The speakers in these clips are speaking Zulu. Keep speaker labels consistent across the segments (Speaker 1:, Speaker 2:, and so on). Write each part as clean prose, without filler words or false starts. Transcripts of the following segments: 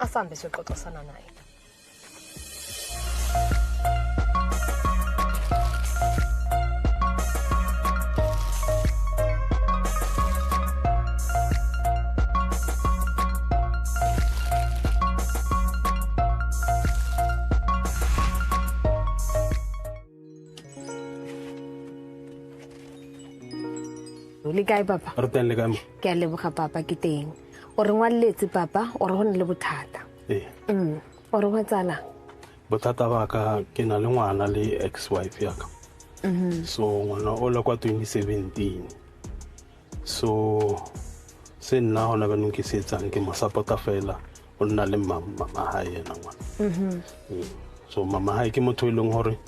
Speaker 1: Asambe siyoxoxisana naye. Le kae papa?
Speaker 2: Re teng le kae mo?
Speaker 1: Ke a leboga papa ke teng. O re ngwaletse papa o re go nne le bothata. O re go tsala.
Speaker 2: Bothata ba ka ke na le ngwana le ex-wife ya ka. So ngwana o le kwa 2017. So se nna hona ba neng ke se etsang ke mo support-a fela o nna le mama hae yena ngwana. So mama hae ke motho e leng hore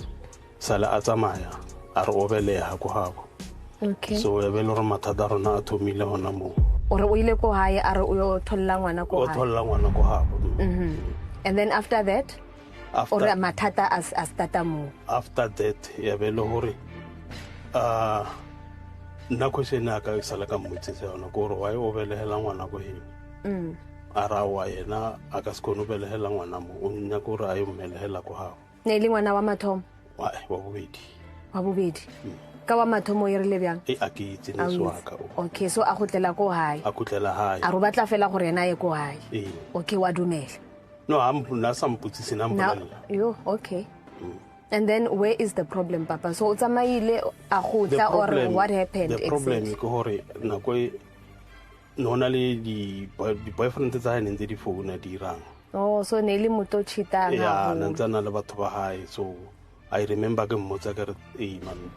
Speaker 2: sala a tsamaya a re obeleha go habo.
Speaker 1: Okay.
Speaker 2: So ya bele re mathata rona a thomile hona mo.
Speaker 1: O re o ile ko hae a re o yo tholla ngwana ko hae.
Speaker 2: O tholla ngwana ko habo.
Speaker 1: And then after that o re mathata as starta mo.
Speaker 2: After that ya bele hore nna question ya ka sala ka mmotsetse yona go re wa e obelehela ngwana go heng. Ara wa yena a ka se kono belehela ngwana mo o nya go re a e mmelehela go habo.
Speaker 1: Ne le ngwana wa mathomo?
Speaker 2: Wa bobedi.
Speaker 1: Wa bobedi. Ka wa mathomo e re le byang?
Speaker 2: A ke itse ne swaka o.
Speaker 1: Okay, so a gotlela ko hae.
Speaker 2: A gotlela hae.
Speaker 1: A ro batla fela gore yena ye ko hae. Okay, wa dumela.
Speaker 2: No, na samputsisi na mpolela.
Speaker 1: Yo, okay. And then where is the problem papa? So o tsamaile a gotla or what happened exactly?
Speaker 2: The problem ke hore na go nona le di boyfriend tsa ene ntse di phone di rang.
Speaker 1: Oh, so ne le moto chita na.
Speaker 2: Yeah, ntsana le batho ba hae. So I remember ke mmotsa ka re man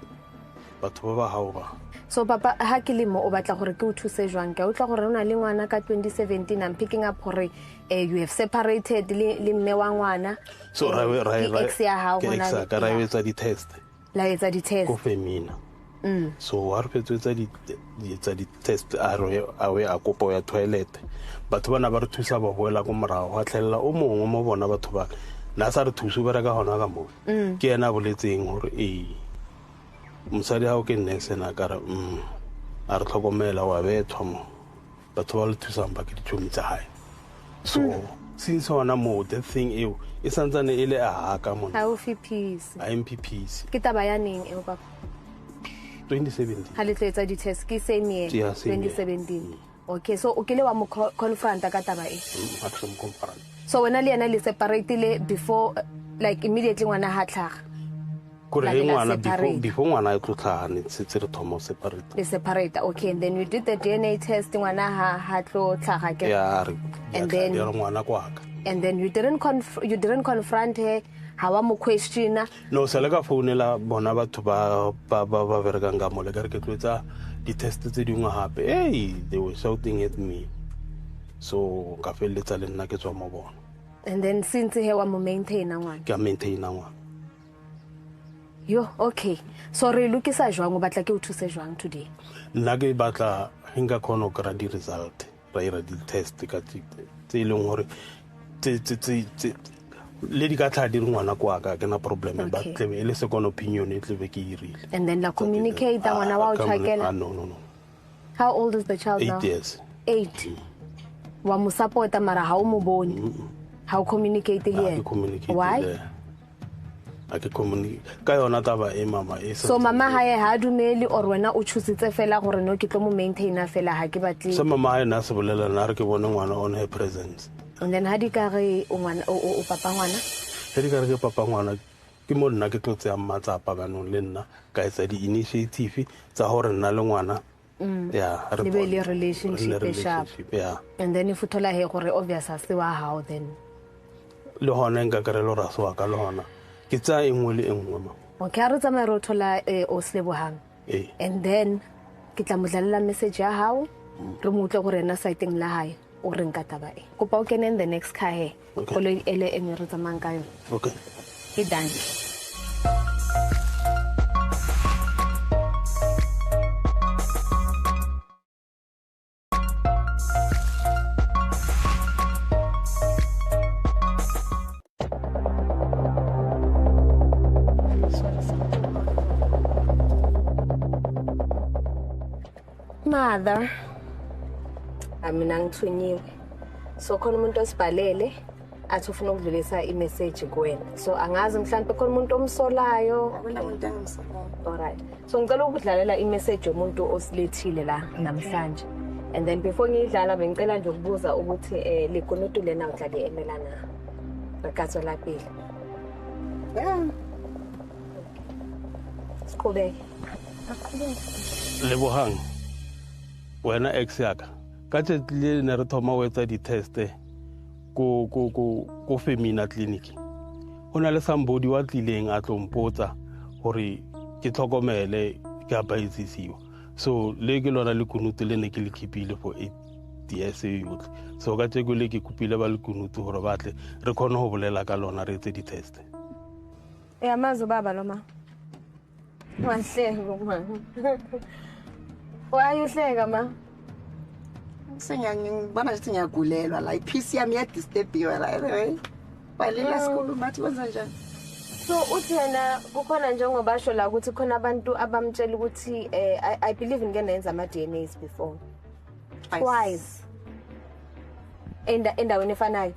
Speaker 2: batho ba hao ba.
Speaker 1: So papa ha ke le mo o batla gore ke o thuse jwang ke o tla gore ona le ngwana ka 2017 I'm picking up gore you have separated le mme wa ngwana.
Speaker 2: So
Speaker 1: ex ya hao
Speaker 2: hona le ka ra etsa di test.
Speaker 1: La etsa di test.
Speaker 2: Ko femina. So wa re fetsetsa di test a we a kopo ya toilet. Batho bana ba re thusa ba boela go morago ga tlhella o mongwe mo bona batho ba na sa re thuso ba re ka hona ka mo. Ke ena boletseng gore mosadi ha o ke nne sena ka re a re tlhokomela wa bethwa mo batho ba le thusang ba ke ditšhomi tsa hae. So since hona mo the thing eo e santsane e le a haka mo
Speaker 1: ha o peace
Speaker 2: a MPPs
Speaker 1: ke taba ya neng eo papa?
Speaker 2: 2017
Speaker 1: ha le tletsa di test ke senior 2017. Okay, so o kile wa mo confronta ka taba e?
Speaker 2: A ke mo confront.
Speaker 1: So wena le yana le separate before like immediately ngwana ha tlhaga?
Speaker 2: Kore ngwana before ngwana e tlotlhane se re thomo separate.
Speaker 1: Le separate. Okay, and then you did the DNA test ngwana ha tlo tlhaga ke?
Speaker 2: Yeah,
Speaker 1: and then
Speaker 2: ngwana kwa ka.
Speaker 1: And then you didn't confront her, ha wa mo questiona?
Speaker 2: No, se le ka founela bona batho ba bereka nga mo le ka re ke tlotsa di test tse dingwe hape. They were shouting at me. So ka feletsa le nna ke tswa mo bona.
Speaker 1: And then since he wa mo maintain ngwana?
Speaker 2: Ke maintain ngwana.
Speaker 1: Yo, okay. So re lokisa jwang o batla ke o thuse jwang today?
Speaker 2: Nna ke batla hinga khono kra di result ra ira di test ka tse leng hore tse le di ka tla di ngwana kwa ka ke na problem but tle le second opinion e tle be ke irile.
Speaker 1: And then la communicate ngwana wa o tshakela?
Speaker 2: No.
Speaker 1: How old is the child now?
Speaker 2: 8 years.
Speaker 1: 8. Wa mo supporta mara ha o mo bone? How communicate here? Why?
Speaker 2: Ake communicate ka yona taba e mama e
Speaker 1: so mama hae ha dumeli or wena o tshusitse fela gore no ke tlo mo maintainer fela ha ke batle
Speaker 2: so mama hae na se bolela na re ke bone ngwana on her presence.
Speaker 1: And then ha di ka re o ngwana o papa ngwana
Speaker 2: ha di ka re ke papa ngwana ke mo nna ke tlotse ya matsapa banong le nna ka etsa di initiative tsa gore nna le ngwana yeah
Speaker 1: re be le relationship sharp.
Speaker 2: Yeah,
Speaker 1: and then if uthola he gore obvious se wa how then
Speaker 2: le hona nka kare lo raso ka le hona ke tsa engwe le engwe ma.
Speaker 1: Okay, a re tsamaya re thola o Slebohang. And then ke tla mo dlalela message ya hao re mo utlwe gore ena siteng la hae o reng ka taba e kopa o kene in the next car he go le ele engwe re tsamang ka yona.
Speaker 2: Okay,
Speaker 1: e done. Mother, mina ngithunyiwe so khona umuntu osibhalele athi ufuna ukudlulisa i-message kuwena so angazi mhlawumbe khona umuntu omsolayo
Speaker 3: Akuna umuntu engisolayo.
Speaker 1: alright so ngicela ukudlalela i-message yomuntu osilethile la namhlanje and then before ngiyidlala bengicela nje ukubuza ukuthi likunutu lena udlale emelana Rakazo lapile
Speaker 3: Yeah.
Speaker 1: siqhubeke
Speaker 2: Lebohang wena ex yaka ka tsetlile ne re thoma o etsa di-teste ko Femina clinic go na le somebody wa tlileng a tlompotsa gore ke tlhokomele ke a baitsisiwa so le ke lona le kunutu le ne ke le khipile for 8 years yotlhe so ka tseko le ke kopile ba le kunutu gore batle re khone go bolela ka lona re etse di-teste
Speaker 1: amazi baba loma wahleka ma wayuhleka ma
Speaker 3: Ngibona nje ngiyagulelwa la iPC yami yadisturbiwa la anyway. Balila sikhuluma athi kwenza njani?
Speaker 1: so uthena kukhona njengoba basho la ukuthi khona abantu abamtshela ukuthi I believe ngeke nenza ama DNAs before twice endaweni efanayo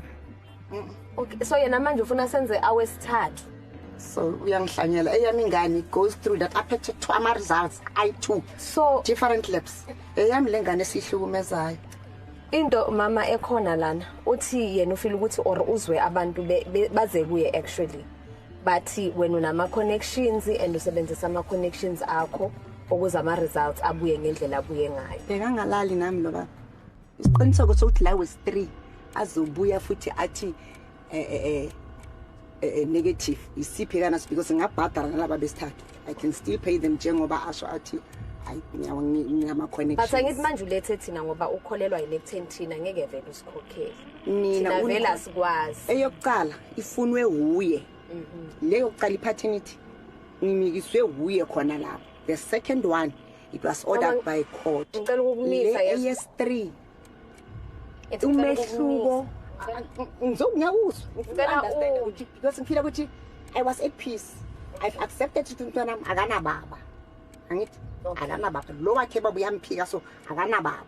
Speaker 1: okay so yena manje ufuna senze awesithathu
Speaker 3: So uyangihlanyela eyami ingane goes through that aphethe to ama results I2
Speaker 1: so
Speaker 3: different labs eyami lengane sihlukumezayo
Speaker 1: into mama ekhona lana uthi yena ufila ukuthi or uzwe abantu baze kuye actually bathi wena unama connections and usebenzisa ama connections akho ukuze ama results abuye ngendlela abuye ngayo
Speaker 3: bekangalali nami lo baba isiqiniseko sokuthi la was 3 azobuya futhi athi negative isiphi kana because ngabhadala nalaba besithathu I can still pay them njengoba asho athi hayi ngiyama connections
Speaker 1: but angithi manje ulethe thina ngoba ukholelwa yilekutheni thina ngeke vele usikhokhele
Speaker 3: mina
Speaker 1: thina vele asikwazi
Speaker 3: eyokuqala ifunwe huye leyo yokuqala ipaternity ngimikiswe huye khona lapho the second one it was ordered by court
Speaker 1: ngicela ukukumisa
Speaker 3: yes3 umehluko ngizokuyawuzwa because ngifila ukuthi I was at peace I've accepted ukuthi umntwana akana baba angithi akana baba lo wakhe baba uyamphika so akana baba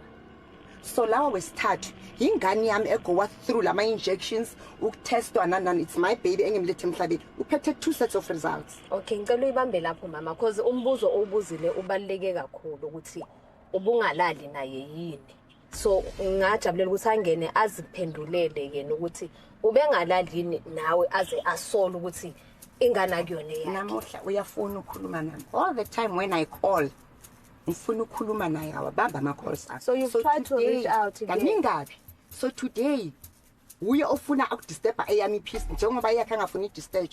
Speaker 3: so lawa wesithathu ingane yami egowa through lama injections ukutestwa nanani it's my baby engimlethe emhlabeni uphethe 2 sets of results
Speaker 1: okay ngicela uyibambe lapho mama because umbuzo obuzile ubaluleke kakhulu ukuthi ubungalali naye yini so ngajabulela ukuthi angene aziphendulele yena ukuthi ubengalalini nawe aze asole ukuthi ingane akuyona yakhe
Speaker 3: namuhla uyafuna ukukhuluma nami all the time when I call ngifuna ukukhuluma naye awabamba ama calls akhe
Speaker 1: so you've tried to reach out
Speaker 3: kaningabi so today uye ofuna ukudisturb eyami peace njengoba yakhe angafuni udisturb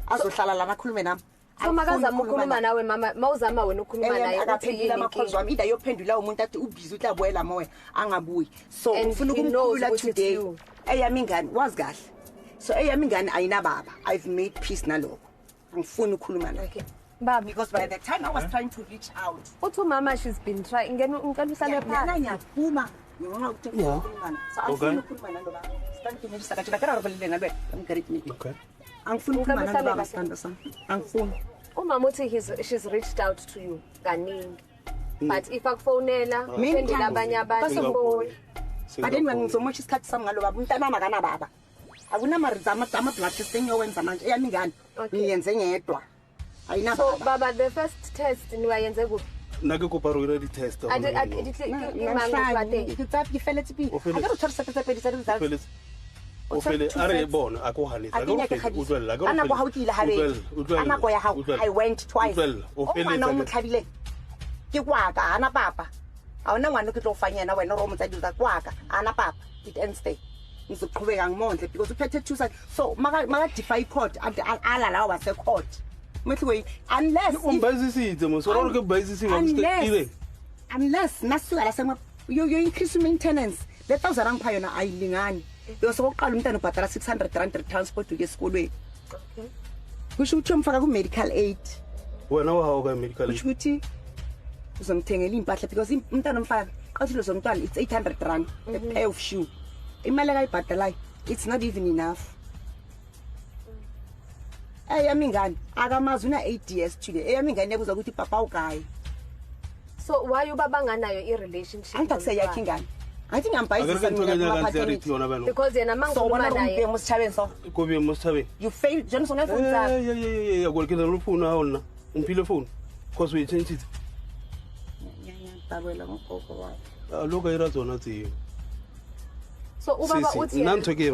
Speaker 3: azohlala lana khulume nami
Speaker 1: so makazama ukukhuluma nawe mama mawuzama wena ukukhuluma naye
Speaker 3: akaphendula ama calls wami ida yophendula umuntu athi ubhizi uthi abuye moya angabuyi so ngifuna ukukhulula today eyami ingane wazi kahle so eyami ingane ayinababa I've made peace naloko ngifuna ukukhuluma naye
Speaker 1: okay baba
Speaker 3: because by the time I was trying to reach out
Speaker 1: uthi mama she's been trying ngene ngicela uhlale phansi
Speaker 3: ngiyaphuma ngibona ukuthi ukukhuluma so angifuni ukukhuluma nalo baba stand to saka thina kera robalile ngalwe amgarip me
Speaker 2: okay
Speaker 3: angifuni ukukhuluma nalo baba stand sami angifuni
Speaker 1: umama uthi she's reached out to you kaningi but if akufonela uphendula abanye abantu
Speaker 3: but then ngizomosha isikhathi sami ngalo baba umntana makana baba akunama results ama blood test engiyowenza manje eyami ngane ngiyenze ngedwa ayina
Speaker 1: so baba the first test niwayenze kuphi
Speaker 2: nake kopa re di test ofele are bona a go hanetsa
Speaker 3: ana go hautile habe ana go ya ha I went twice ofele na umtlhabile ke kwaka ana papa a ona ngwana ke tlo fanyana wena ro motsadi tsa kwaka ana papa it ends there ngizoqhubeka ngimondle because uphethe 2 sides so maka defy court ala la wa se court mhlwe unless
Speaker 2: umbazisitse mosoro ke bayisisiwa
Speaker 3: unless nasuka la sema you increase maintenance le 1000 rand pha yona ayilingani yosokuqala umntana ubhadala 600 rand transport uke esikolweni
Speaker 1: okay
Speaker 3: kusho ukuthi umfaka ku medical aid
Speaker 2: wena wahawo ka medical aid
Speaker 3: kusho ukuthi uzomthengela impahla because umntana umfaka qathilo zomntwana it's 800 rand a pair of shoe imali kayibhadalayo it's not even enough eyami ngane akamazi una 8 years today eyami ngane kuza ukuthi papa ugayi
Speaker 1: so why ubaba nganayo I relationship
Speaker 3: angithi kuseyakhe ingane I think I'm buying
Speaker 1: because yena mangikhuluma naye
Speaker 2: Kobe Mustabe.
Speaker 3: you failed Johnson phone
Speaker 2: Yeah. Go get a phone now. Umpile phone. Cause we change it. Look at it on it.
Speaker 1: so ubaba uthi
Speaker 2: Nanto ke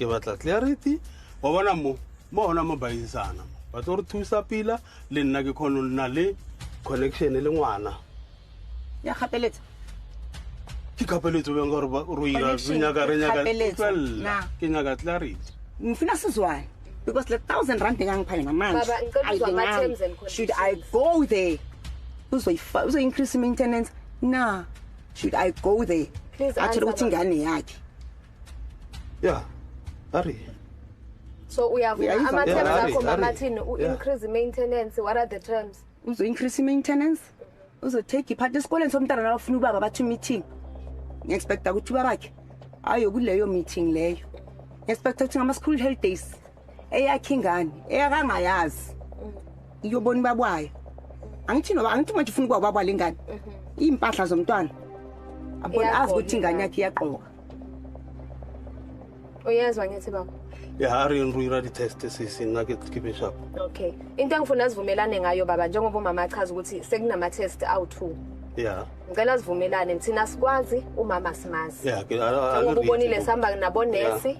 Speaker 2: batla clarity. Wa bona mo ona mo baisana. Ba tlo re thusa pila le nna ke khono nna le connection le ngwana.
Speaker 3: ya gapeletsa
Speaker 2: Ke kapeletso beng gore ba roira renya ke nyaka clarity.
Speaker 3: ngifuna sizwane because le 1,000 rand engangipha yona manje
Speaker 1: Baba, ngicela ukuzwa ama-terms and
Speaker 3: should I go there uzo increase maintenance nah should I go there
Speaker 1: Please
Speaker 3: athi
Speaker 1: answer,
Speaker 3: ukuthi ingane yakhe
Speaker 2: Yeah. Ari.
Speaker 1: so uyavuma ama-terms
Speaker 2: Yeah,
Speaker 1: akho
Speaker 2: Ari.
Speaker 1: mama thini increase maintenance, what are the terms?
Speaker 3: uzo increase maintenance uzo take ipart esikoleni somntana la ufuna ubaba bathi meeting ngiexpecta ukuthi ubabakhe ayo kuleyo meeting leyo ngiexpecta ukuthi ngama school holidays eyakhe ingane eyakangayazi iyobona babwayo angithi manje ufuna ukuba ubaba lengane impahla zomntwana abona azi ukuthi ingane yakhe iyaqoka
Speaker 1: Uyezwa ngithi baba?
Speaker 2: Yeah, Ari nruira di test sisina ke keep it sharp.
Speaker 1: Okay. Into engifuna sivumelane ngayo baba njengoba umama achaza ukuthi sekunama test awu2.
Speaker 2: Yeah.
Speaker 1: Ngicela sivumelane thina sikwazi umama simazi.
Speaker 2: Yeah,
Speaker 1: Ngoba ubonile sihamba nabonesi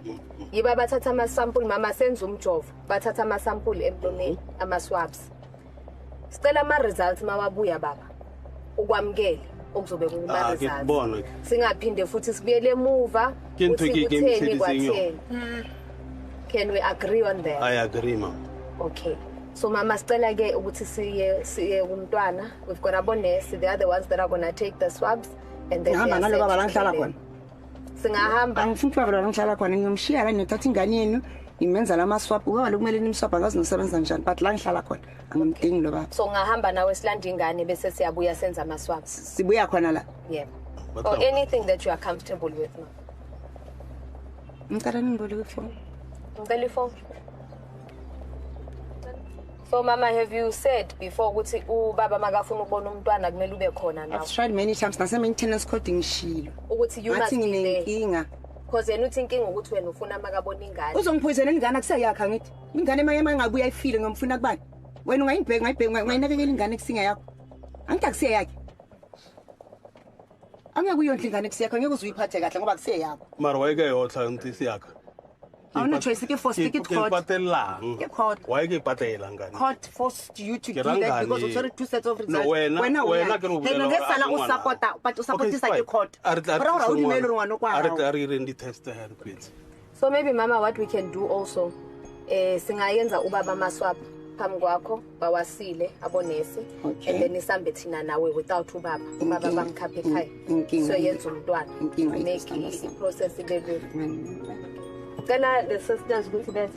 Speaker 1: yiba bathatha ama sample mama senza umjovo bathatha ama sample emlomeni ama swabs. Sicela ama results mawabuya baba. Ukwamkele okuzobe kuma results.
Speaker 2: Ngibona.
Speaker 1: Singaphinde futhi sibuyele emuva Can we agree on that?
Speaker 2: I agree, ma.
Speaker 1: Okay. So mama sicela ke ukuthi siye umntwana. We've got abonesi, the other ones that are going to take the swabs and then
Speaker 3: ngihamba nalo baba la ngihlala khona
Speaker 1: singahamba
Speaker 3: angifuni ubaba la ngihlala khona ngiyomshiya la ngithatha ingane yenu ngimenza lama swap ubaba lokumele nimswap angazi nosebenza njani but la ngihlala khona angimdingi lo baba
Speaker 1: so ngahamba nawe silanda ingane bese siyabuya senza ama swabs
Speaker 3: sibuya khona la
Speaker 1: yeah or anything that you are comfortable with no
Speaker 3: ngicela ningibole phone
Speaker 1: ngicela phone. So mama, have you said before ukuthi ubaba makafuna ukubona umntwana kumele ube khona nawe?
Speaker 3: I've tried many times nase maintenance code ngishilo
Speaker 1: Ukuthi you must be there.
Speaker 3: Inkinga
Speaker 1: Because yena uthi inkinga ukuthi wena ufuna makabona ingane.
Speaker 3: Uzongiphoyizela ingane akuseyakha ngithi. Ingane engabuya ifile ngomfuna kubani? Wena ungayibheka ngayinakekela ingane kusinga yakho. Angithi akuseyakhe. Angeke uyondla ingane kusiyakho ngeke uzuyiphathe kahle ngoba kuseyakho.
Speaker 2: Mara wayeke yotla nti siyakha.
Speaker 3: Awuna choice ke force ticket court.
Speaker 2: Ke court. Wayeke ipatela ngane.
Speaker 3: Court forced you to do that because sorry two sets of results.
Speaker 2: Wena ke
Speaker 3: no ngesala usupporta but usupportisa ke court. Bra udimelo ngwana kwa.
Speaker 2: Ari rendi test her please.
Speaker 1: So maybe mama what we can do also singayenza ubaba maswap phambi kwakho bawasile abonesi and then isambe thina nawe without ubaba bamkhaphe ekhaya. So yenza umntwana. Make i process ibe Cela the sisters go to bed.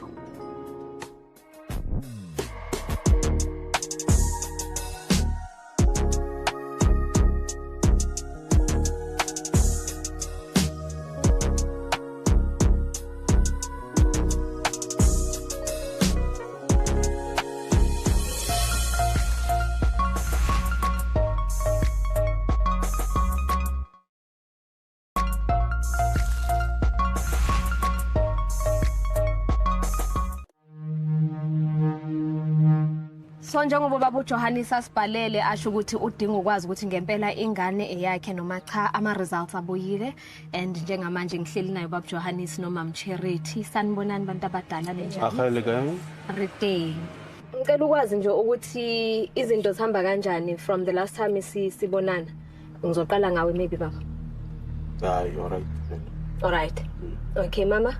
Speaker 1: So njengoba baba uJohannes asibhalele asho ukuthi udinga ukwazi ukuthi ngempela ingane eyakhe noma cha ama results abuyile and njengamanje ngihleli nayo baba Johannes noma Mcharity sanibonani bantu abadala lenjani
Speaker 2: Akhale kami
Speaker 1: Rete ngicela ukwazi nje ukuthi izinto zihamba kanjani from the last time sibonana ngizoqala ngawe maybe baba all right okay mama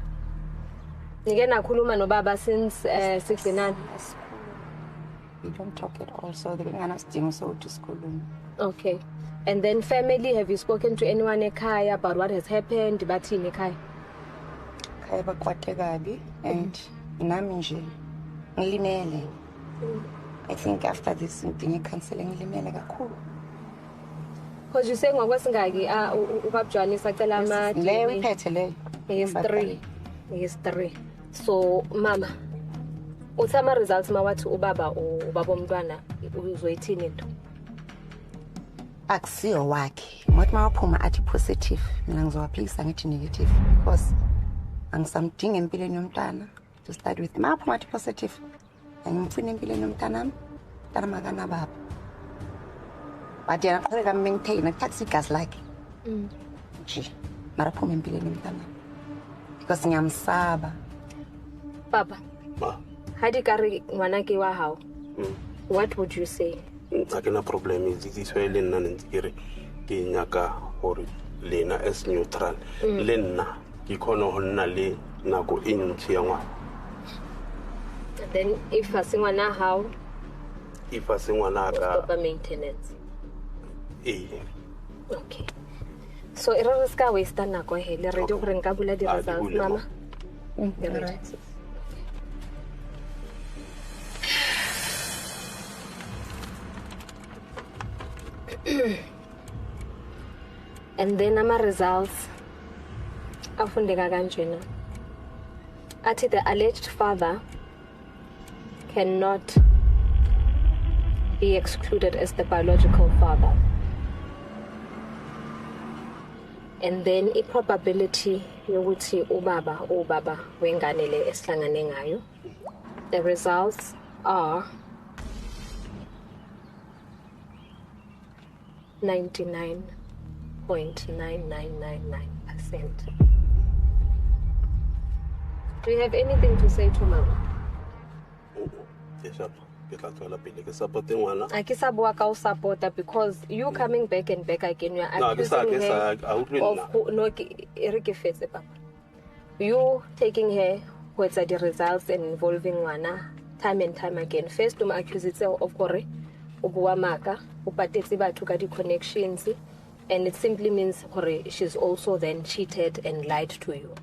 Speaker 1: ngike nakhuluma nobaba since 69
Speaker 3: We don't talk at all, so they're going to so to school.
Speaker 1: Okay. And then family, have you spoken to anyone ekhaya about what has happened? Bathini ekhaya?
Speaker 3: Ekhaya bakwate kabi and nami nje ngilimele. I think after this ngidinga counseling ngilimele kakhulu.
Speaker 1: Because you say ngokwesingaki ubaba Johannes acela ama
Speaker 3: leyo iphethe leyo.
Speaker 1: Yes 3. So mama uthama results mawathi ubaba umntwana uzoyithini into
Speaker 3: akusiyo wakhe ngothi mawaphuma athi positive mina ngizowaphikisa ngithi negative because angisamdinga empilweni yomntana to start with mawaphuma athi positive angimfuni empilweni yomntana mntana makana baba but yena qhubeka maintain taxi gas lakhe nje mara phuma empilweni yomntana because ngiyamsaba
Speaker 1: Papa ha di kare ngwana ke wa hao what would you say
Speaker 2: ga ke na problem this way le nna ntse ke re ke nyaka gore lena as neutral le nna ke khona ho nna le nako e ntse ya ngwana
Speaker 1: then if a singwana how
Speaker 2: if a singwana ka
Speaker 1: stop maintenance okay so e re ska waste nako he le re di gore nka bula di results mama right. And then ama results afundeka kanjena athi the alleged father cannot be excluded as the biological father, and then a probability yokuthi ubaba wengane le esihlangane ngayo, the results are 99.9999%. Do you have anything to say to mama?
Speaker 2: Yes, I
Speaker 1: ke sa bua ka o supporta because you coming back and back again, you are accusing her of no ke fetse papa. You taking her with the results and involving ngwana time and time again. First accuse itself of gore o bua maka o patetse batho ka di connections, and it simply means gore she's also then cheated and lied to you.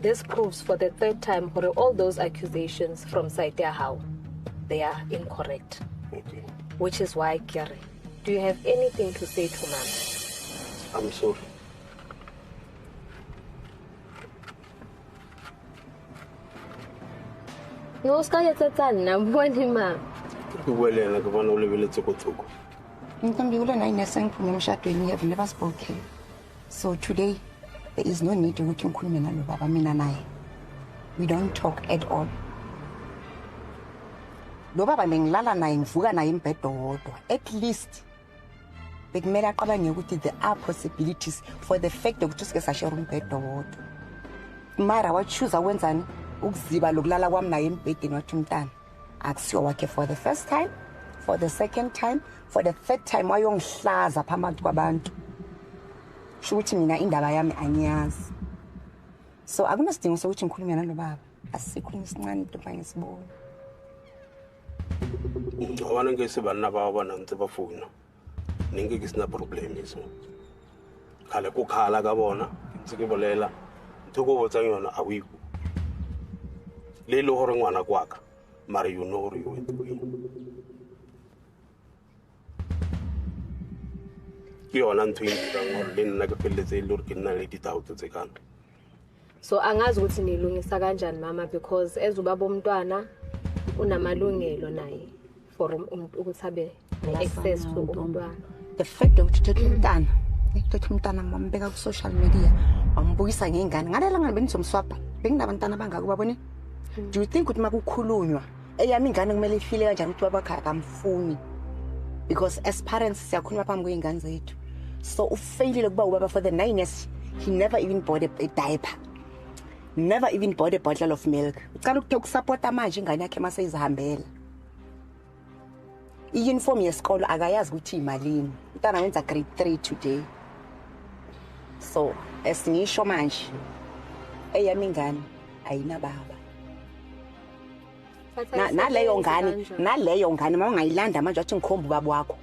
Speaker 1: This proves for the third time gore all those accusations from Saita how they are incorrect.
Speaker 2: Okay.
Speaker 1: Which is why, Gary, do you have anything to say to mom?
Speaker 2: I'm sorry.
Speaker 1: No, ska yetsa nna mbone ma.
Speaker 2: Ke bolela ke bona o lebeletse go tsoko.
Speaker 3: Ntombi ule na inesenku emshadweni have never spoken. So today there is no need ukuthi ngikhulume nalo baba mina naye. We don't talk at all. Lo baba ngilala naye ngivuka naye embhedo wodwa. At least bekumele aqabange ukuthi there are possibilities for the fact ukuthi sike sashare umbhedo wodwa. Mara wa choose wenzani ukuziba lokulala kwami naye embhedeni wathi umntana akusiyo wakhe for the first time, for the second time, for the third time wayongihlaza phakathi kwabantu. Shuthi mina indaba yami angiyazi. So akunasidingo sokuthi ngikhulume nalo baba. Asikhulume isincane into bangisibona.
Speaker 2: Abana ngese bana ba bona ntse ba funa ninge ke sina problem iso khale ku khala ka bona ntse ke bolela ntse go botsa yona a wiku le le hore ngwana kwaka mara you know hore you went away ke yona ntwe ka ngore le nna ke peletse le hore ke nna le ditauto tse kana.
Speaker 1: So angazi ukuthi nilungisa kanjani mama, because ezuba bomntwana unamalungelo naye for ukuthi abe access to umntwana.
Speaker 3: The fact ukuthi uthetha umntana mambeka ku social media ambuyisa ngengane ngalela ngabe nizomswapa benginabantwana bangaka babone. Do you think ukuthi makukhulunywa eyami ingane kumele ifile kanjani ukuthi babakha akamfuni? Because as parents siyakhuluma phambi kwezingane zethu. So ufailile kuba ubaba for the 9 years he never even bought a diaper, never even bought a bottle of milk. Ucala ukusupport manje ingane yakhe mase izihambela. I-uniform yesikolo akayazi ukuthi imalini. Umntana wenza grade 3 today. So esingisho manje eyami ingane ayina baba. Naleyo ngane mawungayilanda manje wathi ngikhomba ubaba wakho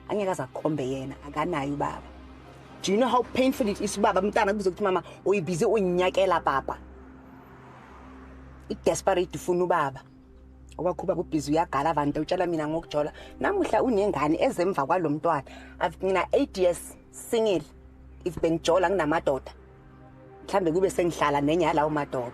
Speaker 3: angeke azakukhombe yena akanayo ubaba. Do you know how painful it is baba umntana kuze ukuthi mama uyibhizi unyakela papa? It desperate ufuna ubaba. Okwakhuba ubhizi uyagala abantu utshela mina ngokujola namuhla unengane ezemva kwalomntwana. Mina 8 years single if bengijola nginamadoda. Mhlambe kube sengihlala nenye yalawo madoda.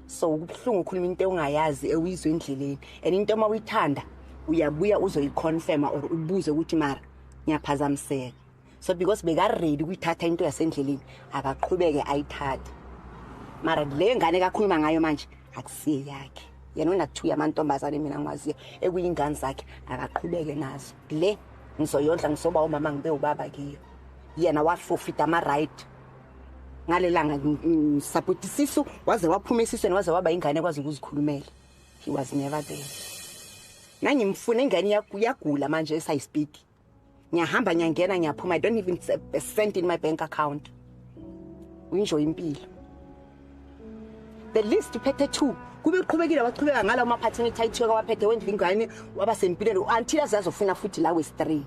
Speaker 3: So kubhlungu ukukhuluma into ongayazi ewizwe endleleni and into uma uyithanda uyabuya uzoyiconfirm or ubuze ukuthi mara ngiyaphazamiseka. So because beka ready ukuyithatha into yasendleleni akaqhubeke ayithathe. Mara le ngane kakhuluma ngayo manje akusiye yakhe. Yena una2 yamantombazane mina ngwaziyo ekuyingane zakhe akaqhubeke nazo. Le ngizoyondla ngisoba umama ngibe ubaba kiyo. Yena wafofita ama right. Ngalelanga support isisu waze waphuma esisweni waze waba ingane kwazi ukuzikhulumela. He was never there. Nangimfuna ingane yakugula manje as I speak. Ngiyahamba ngiyangena ngiyaphuma I don't even have a cent in my bank account. Uenjoy impilo. The list uphethe 2 kube uqhubekile waqhubeka ngala uma paternity title kwaphethe wendla ingane waba sempilweni until azazofuna futhi la we3.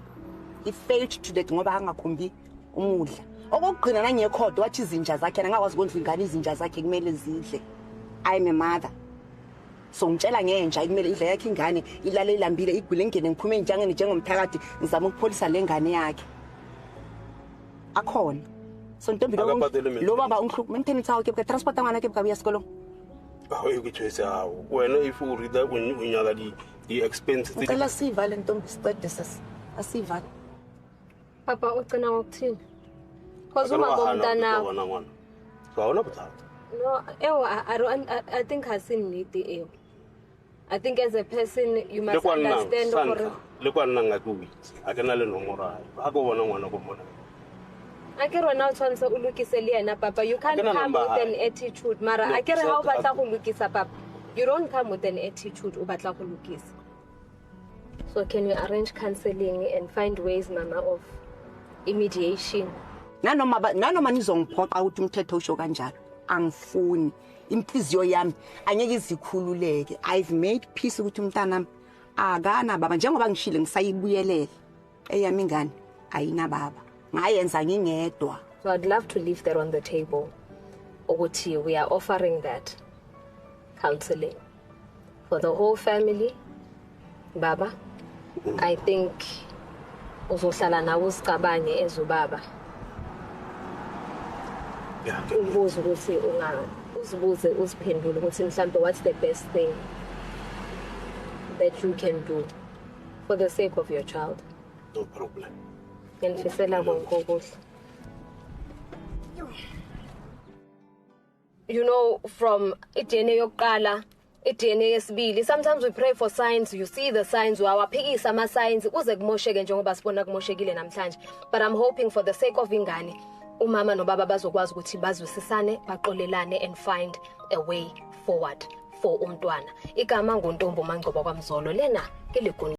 Speaker 3: He failed to that ngoba angakhombi umudla. Okugcina nangekhodo wathi izinja zakhe angakwazi ukondla ingane izinja zakhe kumele zidle. I am a mother. So ngitshela ngenja kumele idla yakhe ingane ilale ilambile igwile ngene ngiphume njengene njengomthakathi ngizama ukupholisa lengane yakhe. Akhona. So ntombi lo baba unhlupho maintenance yakhe ke transport ngana ke buya esikolo.
Speaker 2: Hayi ukutshesa wena if you read that unyaka the expenses.
Speaker 3: Ngicela sivale ntombi siqedesas. Asivale.
Speaker 1: Papa ucina ngokuthini? Cause uma bomntana.
Speaker 2: So awona buthatha.
Speaker 1: No, I think I seen need I think as a person you must understand for
Speaker 2: lekwana ngakuwi akena le nomora akubona ngwana komona
Speaker 1: akere wena utshwanetse o lokise le yena papa you can't come with an attitude mara akere ha o batla go lokisa papa you don't come with an attitude o batla go lokisa. So can you arrange counseling and find ways mama of mediation?
Speaker 3: Nanoma nizongiphoqa ukuthi umthetho usho kanjalo angifuni inhliziyo yami angeke izikhululeke. I've made peace ukuthi umntana akana baba njengoba ngishile ngisayibuyelela eyami ingane ayina baba ngayenza ngingedwa.
Speaker 1: So I'd love to leave that on the table ukuthi we are offering that counseling for the whole family. Baba, I think uzohlala nawe usicabanye ezubaba. Ubuze ukuthi uzibuze uziphendule ukuthi mhlambe what's the best thing that you can do for the sake of your child.
Speaker 2: No problem.
Speaker 1: Ngifisela konke okuhle. You know, from DNA yokuqala DNA yesibili, sometimes we pray for signs, you see the signs, wawaphikisa ama signs kuze kumosheke njengoba sibona kumoshekile namhlanje. But I'm hoping for the sake of ingane umama nobaba bazokwazi ukuthi bazwisisane baqolelane and find a way forward for umntwana. Igama nguNtombo Mangcobo kwaMzolo lena ke